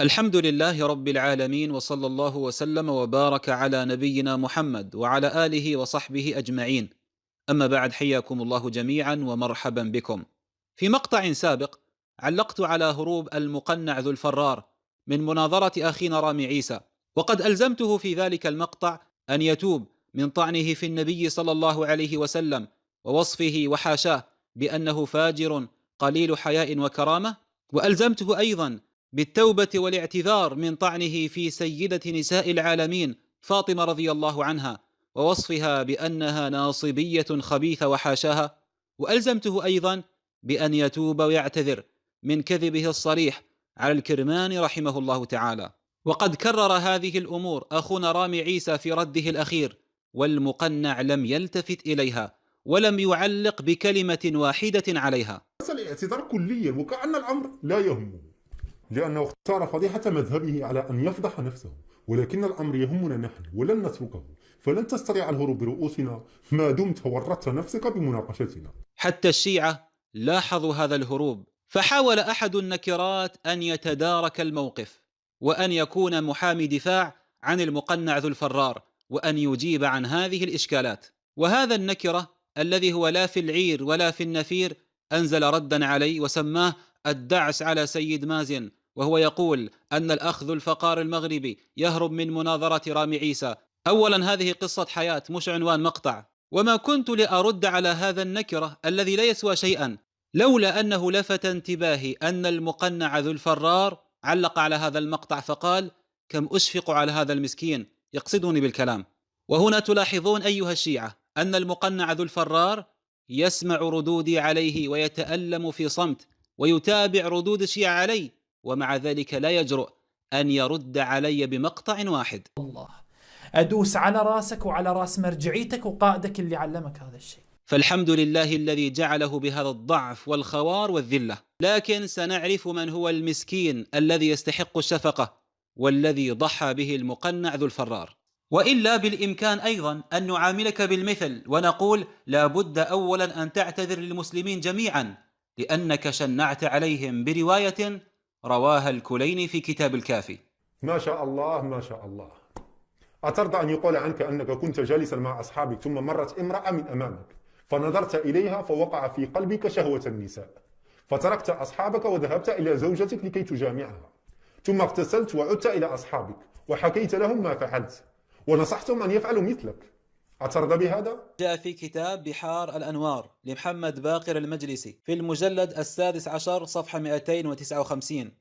الحمد لله رب العالمين، وصلى الله وسلم وبارك على نبينا محمد وعلى آله وصحبه أجمعين. أما بعد، حياكم الله جميعا ومرحبا بكم. في مقطع سابق علقت على هروب المقنع ذو الفرار من مناظرة أخينا رامي عيسى، وقد ألزمته في ذلك المقطع أن يتوب من طعنه في النبي صلى الله عليه وسلم ووصفه وحاشاه بأنه فاجر قليل حياء وكرامة، وألزمته أيضا بالتوبة والاعتذار من طعنه في سيدة نساء العالمين فاطمة رضي الله عنها ووصفها بأنها ناصبية خبيثة وحاشاها، وألزمته أيضا بأن يتوب ويعتذر من كذبه الصريح على الكرماني رحمه الله تعالى. وقد كرر هذه الأمور أخونا رامي عيسى في رده الأخير، والمقنع لم يلتفت إليها ولم يعلق بكلمة واحدة عليها. الاعتذار كليا وكأن الأمر لا يهمه، لأنه اختار فضيحة مذهبه على أن يفضح نفسه، ولكن الأمر يهمنا نحن ولن نتركه، فلن تستطيع الهروب برؤوسنا ما دمت ورطت نفسك بمناقشتنا. حتى الشيعة لاحظوا هذا الهروب، فحاول أحد النكرات أن يتدارك الموقف وأن يكون محامي دفاع عن المقنع ذو الفرار وأن يجيب عن هذه الإشكالات. وهذا النكرة الذي هو لا في العير ولا في النفير أنزل ردا عليه وسماه الدعس على سيد مازن، وهو يقول أن الأخ ذو الفقار المغربي يهرب من مناظرة رامي عيسى. أولا، هذه قصة حياة مش عنوان مقطع، وما كنت لأرد على هذا النكرة الذي لا يسوى شيئا لولا أنه لفت انتباهي أن المقنع ذو الفرار علق على هذا المقطع فقال: كم أشفق على هذا المسكين، يقصدني بالكلام. وهنا تلاحظون أيها الشيعة أن المقنع ذو الفرار يسمع ردودي عليه ويتألم في صمت ويتابع ردود الشيعة علي، ومع ذلك لا يجرؤ أن يرد علي بمقطع واحد. الله أدوس على راسك وعلى راس مرجعيتك وقائدك اللي علمك هذا الشيء. فالحمد لله الذي جعله بهذا الضعف والخوار والذلة. لكن سنعرف من هو المسكين الذي يستحق الشفقة والذي ضحى به المقنع ذو الفرار. وإلا بالإمكان أيضا أن نعاملك بالمثل ونقول: لا بد أولا أن تعتذر للمسلمين جميعا لأنك شنعت عليهم برواية رواها الكليني في كتاب الكافي. ما شاء الله ما شاء الله. أترضى أن يقال عنك أنك كنت جالسا مع أصحابك ثم مرت امرأة من أمامك فنظرت إليها فوقع في قلبك شهوة النساء، فتركت أصحابك وذهبت إلى زوجتك لكي تجامعها، ثم اغتسلت وعدت إلى أصحابك وحكيت لهم ما فعلت ونصحتهم أن يفعلوا مثلك؟ أترضى بهذا؟ جاء في كتاب بحار الأنوار لمحمد باقر المجلسي في المجلد السادس عشر صفحة 259،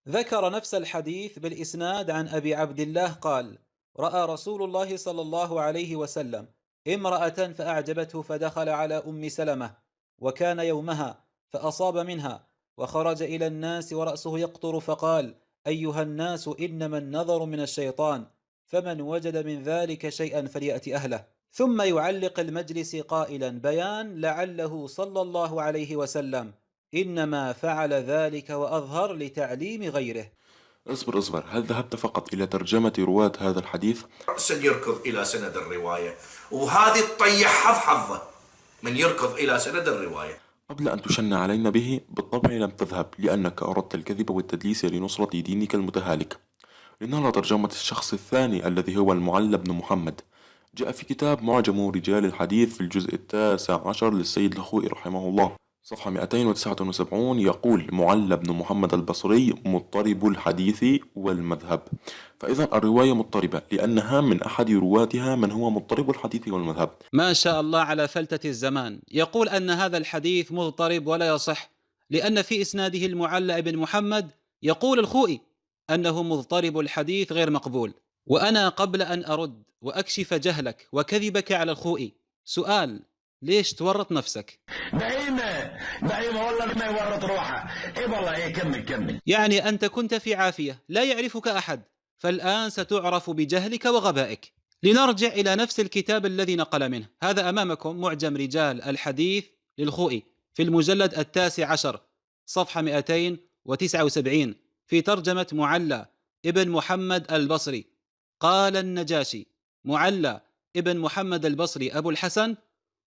ذكر نفس الحديث بالإسناد عن أبي عبد الله قال: رأى رسول الله صلى الله عليه وسلم امرأة فأعجبته فدخل على أم سلمة وكان يومها فأصاب منها وخرج إلى الناس ورأسه يقطر فقال: أيها الناس، إنما النظر من الشيطان، فمن وجد من ذلك شيئا فليأتي أهله. ثم يعلق المجلس قائلا: بيان لعله صلى الله عليه وسلم إنما فعل ذلك وأظهر لتعليم غيره. اصبر، هل ذهبت فقط إلى ترجمة رواة هذا الحديث؟ رأسا يركض إلى سند الرواية، وهذه تطيح حظه من يركض إلى سند الرواية. قبل أن تشن علينا به بالطبع لم تذهب، لأنك أردت الكذب والتدليس لنصرة دينك المتهالك. لنرى ترجمة الشخص الثاني الذي هو المعلى بن محمد. جاء في كتاب معجم رجال الحديث في الجزء التاسع عشر للسيد الخوئي رحمه الله صفحة 279 يقول: معلى بن محمد البصري مضطرب الحديث والمذهب. فإذا الرواية مضطربة لأنها من أحد رواتها من هو مضطرب الحديث والمذهب. ما شاء الله على فلتة الزمان. يقول أن هذا الحديث مضطرب ولا يصح لأن في إسناده المعلى بن محمد. يقول الخوئي أنه مضطرب الحديث غير مقبول. وأنا قبل أن أرد وأكشف جهلك وكذبك على الخوئي سؤال: ليش تورط نفسك؟ بعيمة والله ما يورط روحه. اي والله كمل. يعني أنت كنت في عافية لا يعرفك أحد، فالآن ستعرف بجهلك وغبائك. لنرجع إلى نفس الكتاب الذي نقل منه. هذا أمامكم معجم رجال الحديث للخوئي في المجلد التاسع عشر صفحة 279 في ترجمة معلى ابن محمد البصري. قال النجاشي: معلى ابن محمد البصري أبو الحسن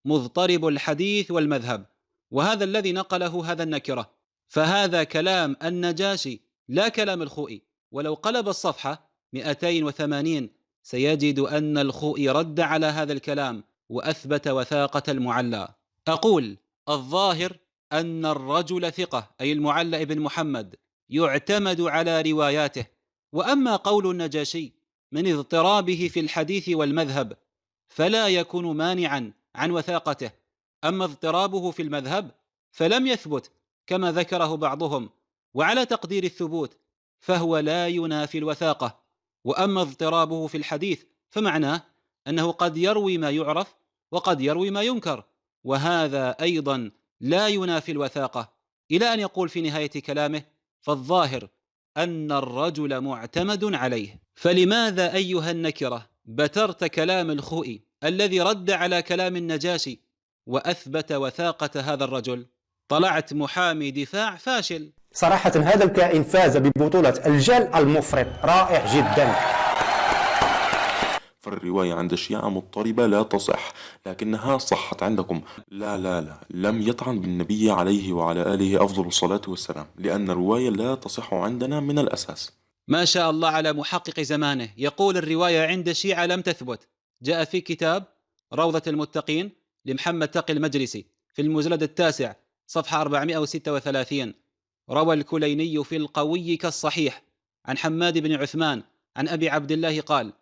مضطرب الحديث والمذهب. وهذا الذي نقله هذا النكرة، فهذا كلام النجاشي لا كلام الخوئي. ولو قلب الصفحة 280 سيجد أن الخوئي رد على هذا الكلام وأثبت وثاقة المعلى. أقول: الظاهر أن الرجل ثقة، أي المعلى ابن محمد، يعتمد على رواياته. وأما قول النجاشي من اضطرابه في الحديث والمذهب فلا يكون مانعا عن وثاقته. أما اضطرابه في المذهب فلم يثبت كما ذكره بعضهم، وعلى تقدير الثبوت فهو لا ينافي الوثاقة. وأما اضطرابه في الحديث فمعناه أنه قد يروي ما يعرف وقد يروي ما ينكر، وهذا أيضا لا ينافي الوثاقة. إلى أن يقول في نهاية كلامه: فالظاهر أن الرجل معتمد عليه. فلماذا أيها النكرة بترت كلام الخوئي الذي رد على كلام النجاشي وأثبت وثاقة هذا الرجل؟ طلعت محامي دفاع فاشل. صراحة هذا الكائن فاز ببطولة الجال المفرط، رائع جدا. فالرواية عند الشيعة مضطربة لا تصح، لكنها صحت عندكم. لا لا لا، لم يطعن بالنبي عليه وعلى آله أفضل الصلاة والسلام، لأن الرواية لا تصح عندنا من الأساس. ما شاء الله على محقق زمانه، يقول الرواية عند الشيعة لم تثبت. جاء في كتاب روضة المتقين لمحمد تقي المجلسي في المجلد 9 صفحة 436: روى الكليني في القوي كالصحيح عن حماد بن عثمان عن أبي عبد الله قال: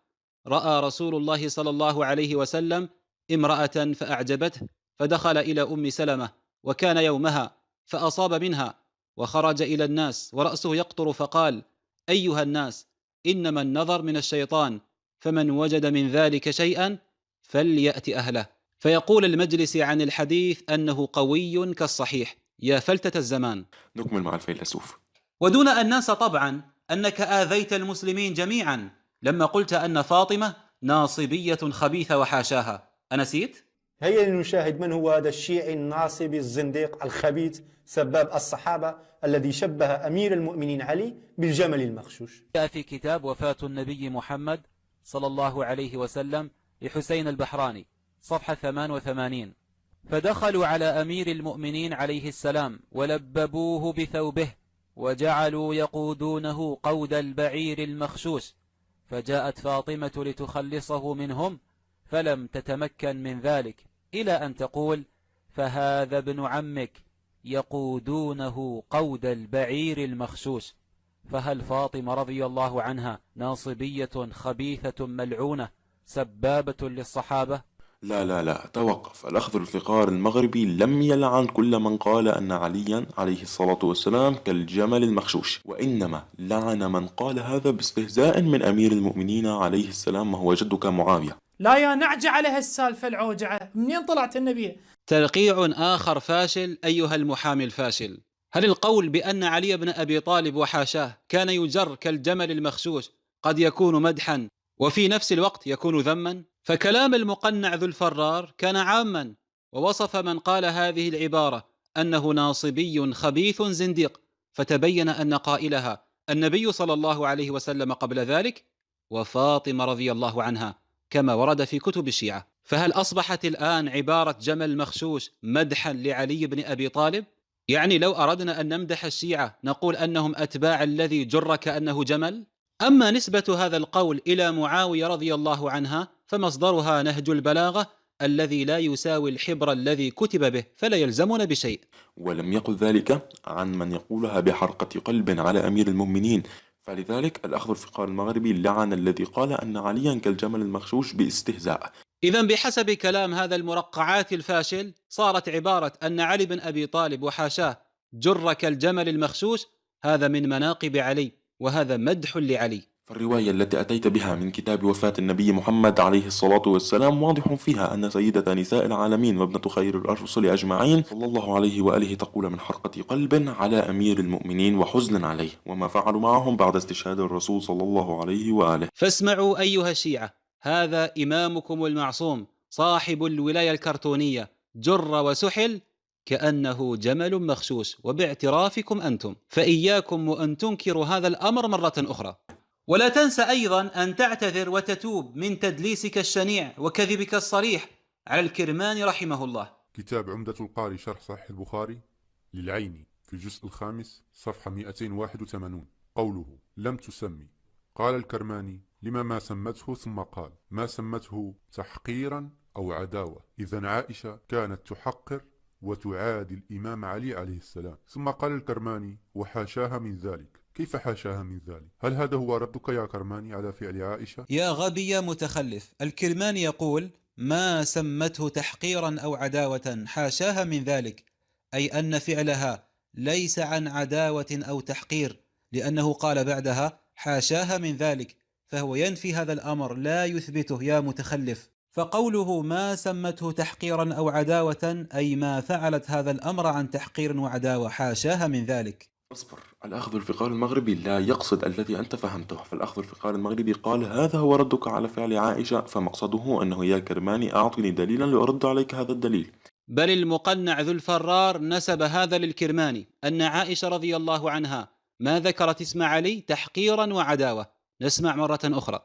رأى رسول الله صلى الله عليه وسلم امرأة فأعجبته، فدخل إلى أم سلمة وكان يومها، فأصاب منها، وخرج إلى الناس ورأسه يقطر، فقال: أيها الناس، إنما النظر من الشيطان، فمن وجد من ذلك شيئا فليأت أهله. فيقول المجلس عن الحديث أنه قوي كالصحيح. يا فلتة الزمان. نكمل مع الفيلسوف. ودون أن ننسى طبعا أنك آذيت المسلمين جميعا لما قلت أن فاطمة ناصبية خبيثة وحاشاها. أنسيت؟ هيا لنشاهد من هو هذا الشيعي الناصبي الزنديق الخبيث سباب الصحابة الذي شبه أمير المؤمنين علي بالجمل المخشوش. جاء في كتاب وفاة النبي محمد صلى الله عليه وسلم لحسين البحراني صفحة 88: فدخلوا على أمير المؤمنين عليه السلام ولببوه بثوبه وجعلوا يقودونه قود البعير المخشوش، فجاءت فاطمة لتخلصه منهم فلم تتمكن من ذلك، إلى أن تقول: فهذا ابن عمك يقودونه قود البعير المخشوش. فهل فاطمة رضي الله عنها ناصبية خبيثة ملعونة سبابة للصحابة؟ لا لا لا، توقف. الأخذ الفقار المغربي لم يلعن كل من قال أن عليا عليه الصلاة والسلام كالجمل المخشوش، وإنما لعن من قال هذا باستهزاء من أمير المؤمنين عليه السلام وهو جدك معاوية. لا يا نعجة عليها السالفة العوجعة، منين طلعت النبي؟ ترقيع آخر فاشل أيها المحامي الفاشل. هل القول بأن علي بن أبي طالب وحاشاه كان يجر كالجمل المخشوش قد يكون مدحا وفي نفس الوقت يكون ذما؟ فكلام المقنع ذو الفرار كان عاما، ووصف من قال هذه العبارة أنه ناصبي خبيث زنديق، فتبين أن قائلها النبي صلى الله عليه وسلم قبل ذلك وفاطمة رضي الله عنها كما ورد في كتب الشيعة. فهل أصبحت الآن عبارة جمل مخشوش مدحا لعلي بن أبي طالب؟ يعني لو أردنا أن نمدح الشيعة نقول أنهم أتباع الذي جر كأنه جمل؟ أما نسبة هذا القول إلى معاوية رضي الله عنها فمصدرها نهج البلاغة الذي لا يساوي الحبر الذي كتب به، فلا يلزمنا بشيء. ولم يقل ذلك عن من يقولها بحرقة قلب على أمير المؤمنين، فلذلك الأخذ الفقار المغربي لعن الذي قال أن عليا كالجمل المخشوش باستهزاء. إذن بحسب كلام هذا المرقعات الفاشل صارت عبارة أن علي بن أبي طالب وحاشاه جر كالجمل المخشوش هذا من مناقب علي، وهذا مدح لعلي. فالرواية التي أتيت بها من كتاب وفاة النبي محمد عليه الصلاة والسلام واضح فيها أن سيدة نساء العالمين وابنة خير الرسل أجمعين صلى الله عليه وآله تقول من حرقة قلب على أمير المؤمنين وحزن عليه، وما فعلوا معهم بعد استشهاد الرسول صلى الله عليه وآله. فاسمعوا أيها الشيعة، هذا إمامكم المعصوم صاحب الولاية الكرتونية جر وسحل كأنه جمل مخشوش، وباعترافكم أنتم، فإياكم وأن تنكروا هذا الأمر مرة أخرى. ولا تنسى أيضا أن تعتذر وتتوب من تدليسك الشنيع وكذبك الصريح على الكرماني رحمه الله. كتاب عمدة القاري شرح صحيح البخاري للعيني في الجزء 5 صفحة 281: قوله لم تسمي. قال الكرماني لما ما سمته، ثم قال ما سمته تحقيرا أو عداوة، إذا عائشة كانت تحقر وتعادي الإمام علي عليه السلام. ثم قال الكرماني وحاشاها من ذلك. كيف حاشاها من ذلك؟ هل هذا هو ردك يا كرماني على فعل عائشة؟ يا غبي يا متخلف، الكرماني يقول ما سمته تحقيرا أو عداوة، حاشاها من ذلك، أي أن فعلها ليس عن عداوة أو تحقير، لأنه قال بعدها حاشاها من ذلك، فهو ينفي هذا الأمر لا يثبته يا متخلف. فقوله ما سمته تحقيرا أو عداوة أي ما فعلت هذا الأمر عن تحقير وعداوة، حاشاها من ذلك. اصبر، الأخذ الفقار المغربي لا يقصد الذي أنت فهمته، فالأخذ الفقار المغربي قال هذا هو ردك على فعل عائشة، فمقصده أنه يا كرماني أعطني دليلا لأرد عليك هذا الدليل. بل المقنع ذو الفرار نسب هذا للكرماني، أن عائشة رضي الله عنها ما ذكرت اسم علي تحقيرا وعداوة. نسمع مرة أخرى.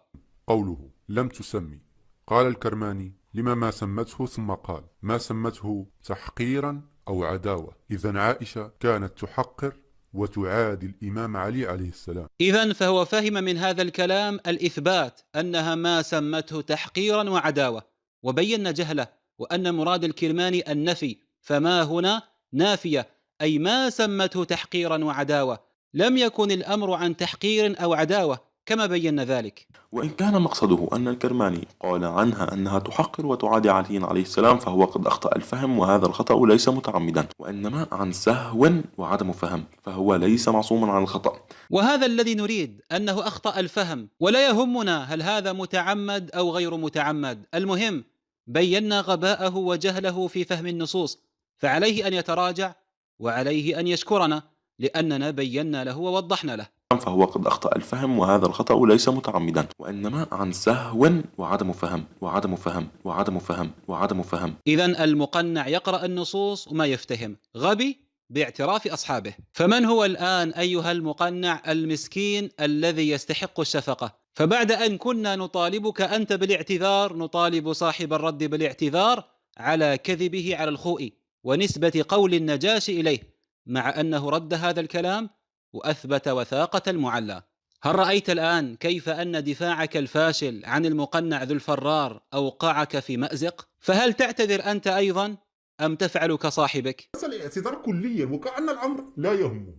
قوله لم تسمي. قال الكرماني لما ما سمته، ثم قال ما سمته تحقيرا أو عداوة، إذا عائشة كانت تحقر وتعادي الإمام علي عليه السلام. إذن فهو فهم من هذا الكلام الإثبات أنها ما سمته تحقيرا وعداوة، وبين جهله، وأن مراد الكرماني النفي، فما هنا نافية، أي ما سمته تحقيرا وعداوة، لم يكن الأمر عن تحقير أو عداوة كما بينا ذلك. وإن كان مقصده أن الكرماني قال عنها أنها تحقر وتعادي علي عليه السلام، فهو قد أخطأ الفهم، وهذا الخطأ ليس متعمدا، وإنما عن سهو وعدم فهم، فهو ليس معصوما عن الخطأ. وهذا الذي نريد، أنه أخطأ الفهم، ولا يهمنا هل هذا متعمد أو غير متعمد، المهم بينا غباءه وجهله في فهم النصوص، فعليه أن يتراجع وعليه أن يشكرنا لأننا بينا له ووضحنا له. فهو قد أخطأ الفهم، وهذا الخطأ ليس متعمدا، وإنما عن سهو وعدم فهم وعدم فهم وعدم فهم وعدم فهم. إذن المقنع يقرأ النصوص وما يفتهم، غبي باعتراف أصحابه. فمن هو الآن أيها المقنع المسكين الذي يستحق الشفقة؟ فبعد أن كنا نطالبك أنت بالاعتذار، نطالب صاحب الرد بالاعتذار على كذبه على الخوئي ونسبة قول النجاشي إليه، مع أنه رد هذا الكلام وأثبت وثاقة المعلى. هل رأيت الآن كيف أن دفاعك الفاشل عن المقنع ذو الفرار أوقعك في مأزق؟ فهل تعتذر أنت أيضا أم تفعل كصاحبك؟ الاعتذار كليا وكأن الأمر لا يهمه،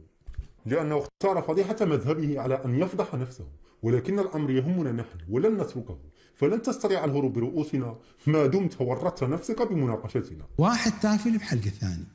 لأنه اختار فضيحة مذهبه على أن يفضح نفسه، ولكن الأمر يهمنا نحن ولن نتركه، فلن تستطيع الهروب برؤوسنا ما دمت ورطت نفسك بمناقشتنا. واحد تافل بحلق الثاني.